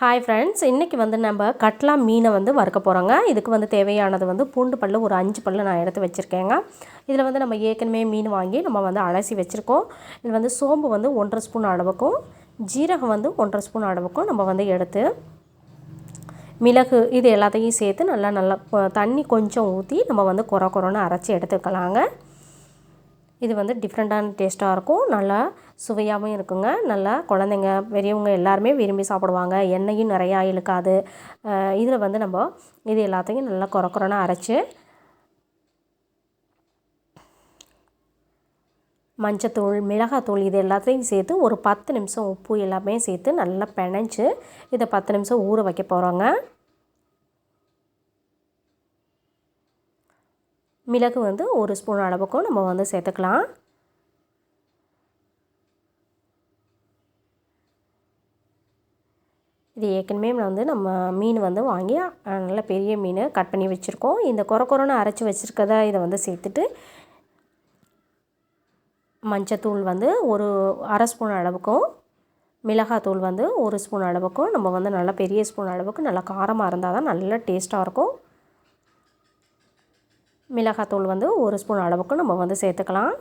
Hi friends, இன்றைக்கி வந்து நம்ம கட்லா மீனை வந்து வறுக்க போகிறோங்க. இதுக்கு வந்து தேவையானது வந்து பூண்டு பல் ஒரு 5 பல் நான் எடுத்து வச்சுருக்கேங்க. இதில் வந்து நம்ம ஏற்கனவே மீன் வாங்கி நம்ம வந்து அலசி வச்சுருக்கோம். இதில் வந்து சோம்பு வந்து 1.5 ஸ்பூன் அளவுக்கும், ஜீரகம் வந்து 1.5 ஸ்பூன் அளவுக்கும் நம்ம வந்து எடுத்து, மிளகு இது எல்லாத்தையும் சேர்த்து நல்லா தண்ணி கொஞ்சம் ஊற்றி நம்ம வந்து கொரன்னு அரைச்சி எடுத்துக்கலாங்க. இது வந்து டிஃப்ரெண்ட்டான டேஸ்ட்டாக இருக்கும், நல்லா சுவையாகவும் இருக்குங்க. நல்லா குழந்தைங்க பெரியவங்க எல்லாருமே விரும்பி சாப்பிடுவாங்க. எண்ணெயும் நிறையா இழுக்காது. இதில் வந்து நம்ம இது எல்லாத்தையும் நல்லா கொரன்னு அரைச்சி மஞ்சத்தூள், மிளகாத்தூள் இது எல்லாத்தையும் சேர்த்து ஒரு 10 நிமிஷம் உப்பு எல்லாமே சேர்த்து நல்லா பிணைஞ்சு இதை 10 நிமிஷம் ஊற வைக்க போகிறோங்க. மிளகு வந்து 1 ஸ்பூன் அளவுக்கும் நம்ம வந்து சேர்த்துக்கலாம். இது ஏற்கனவே வந்து நம்ம மீன் வந்து வாங்கி நல்ல பெரிய மீன் கட் பண்ணி வச்சுருக்கோம். இந்த கொரன்னு அரைச்சி வச்சுருக்கதை இதை வந்து சேர்த்துட்டு, மஞ்சத்தூள் வந்து ஒரு 1/2 ஸ்பூன் அளவுக்கும், மிளகாத்தூள் வந்து 1 ஸ்பூன் அளவுக்கும், நம்ம வந்து நல்லா பெரிய ஸ்பூன் அளவுக்கு நல்லா காரமாக இருந்தால் தான் நல்லா டேஸ்ட்டாக இருக்கும். மிளகாத்தூள் வந்து 1 ஸ்பூன் அளவுக்கு நம்ம வந்து சேர்த்துக்கலாம்.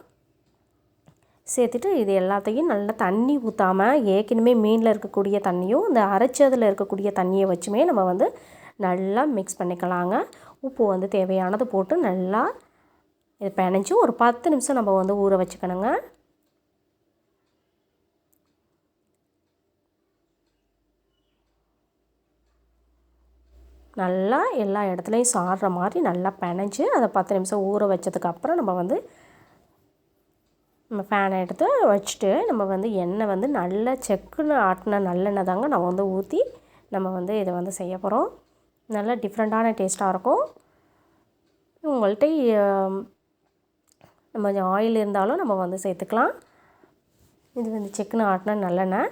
சேர்த்துட்டு இது எல்லாத்தையும் நல்லா தண்ணி ஊற்றாமல் ஏற்கனவே மீனில் இருக்கக்கூடிய தண்ணியும் இந்த அரைச்சதில் இருக்கக்கூடிய தண்ணியை வச்சுமே நம்ம வந்து நல்லா மிக்ஸ் பண்ணிக்கலாங்க. உப்பு வந்து தேவையானது போட்டு நல்லா இது பிணைஞ்சி ஒரு 10 நிமிஷம் நம்ம வந்து ஊற வச்சுக்கணுங்க. நல்லா எல்லா இடத்துலையும் சாடுற மாதிரி நல்லா பிணைஞ்சி அதை 10 நிமிஷம் ஊற வச்சதுக்கப்புறம் நம்ம வந்து ஃபேனை எடுத்து வச்சுட்டு நம்ம வந்து எண்ணெய் வந்து நல்லா செக்குன்னு ஆட்டின நல்லெண்ணெய் தாங்க நம்ம வந்து ஊற்றி நம்ம வந்து இதை வந்து செய்ய போகிறோம். நல்லா டிஃப்ரெண்ட்டான டேஸ்ட்டாக இருக்கும். உங்கள்கிட்ட நம்ம கொஞ்சம் ஆயில் இருந்தாலும் நம்ம வந்து சேர்த்துக்கலாம். இது வந்து செக்குன்னு ஆட்டின நல்லெண்ணெய்.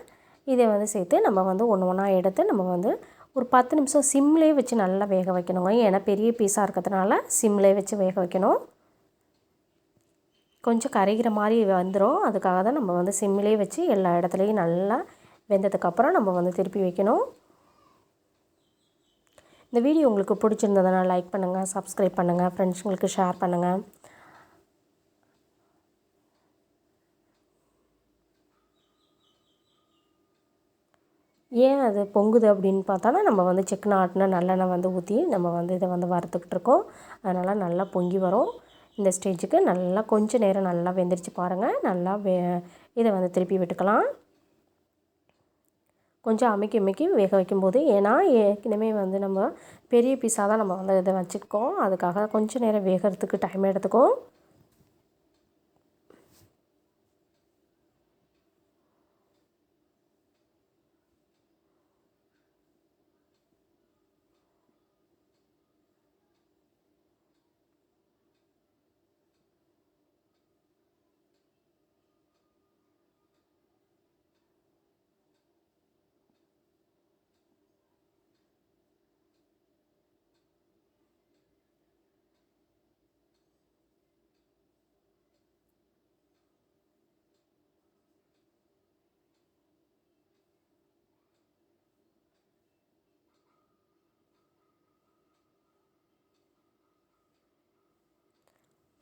இதை வந்து சேர்த்து நம்ம வந்து ஒன்று ஒன்றா எடுத்து நம்ம வந்து ஒரு 10 நிமிஷம் சிம்லேயே வச்சு நல்லா வேக வைக்கணுங்க. ஏன்னா பெரிய பீஸாக இருக்கிறதுனால சிம்லேயே வச்சு வேக வைக்கணும். கொஞ்சம் கரைகிற மாதிரி வந்துடும். அதுக்காக தான் நம்ம வந்து சிம்மிலே வச்சு எல்லா இடத்துலையும் நல்லா வெந்ததுக்கப்புறம் நம்ம வந்து திருப்பி வைக்கணும். இந்த வீடியோ உங்களுக்கு பிடிச்சிருந்ததுன்னா லைக் பண்ணுங்கள், சப்ஸ்கிரைப் பண்ணுங்கள், ஃப்ரெண்ட்ஸுங்களுக்கு ஷேர் பண்ணுங்கள். ஏன் அது பொங்குது அப்படின்னு பார்த்தோன்னா, நம்ம வந்து செக்குன்னு ஆட்டின நல்லெண்ணெய் வந்து ஊற்றி நம்ம வந்து இதை வந்து வறுத்துக்கிட்டு இருக்கோம். அதனால் நல்லா பொங்கி வரும். இந்த ஸ்டேஜுக்கு நல்லா கொஞ்சம் நேரம் நல்லா வெந்துருச்சு பாருங்கள். நல்லா இதை வந்து திருப்பி விட்டுக்கலாம். கொஞ்சம் அமுக்கி வேக வைக்கும்போது, ஏன்னா ஏற்கனவே வந்து நம்ம பெரிய பீஸாக தான் நம்ம வந்து இதை வச்சுருக்கோம். அதுக்காக கொஞ்சம் நேரம் வேகிறதுக்கு டைம் எடுத்துக்கும்.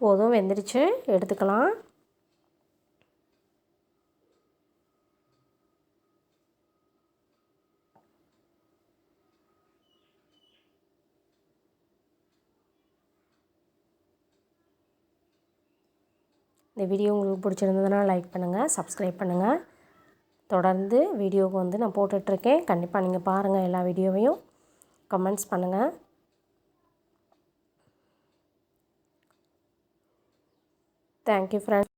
போதும், வெந்துருச்சு, எடுத்துக்கலாம். இந்த வீடியோ உங்களுக்கு பிடிச்சிருந்ததுன்னா லைக் பண்ணுங்கள், சப்ஸ்கிரைப் பண்ணுங்கள். தொடர்ந்து வீடியோவுக்கு வந்து நான் போட்டுட்ருக்கேன். கண்டிப்பாக நீங்கள் பாருங்கள். எல்லா வீடியோவையும் கமெண்ட்ஸ் பண்ணுங்கள். Thank you friends.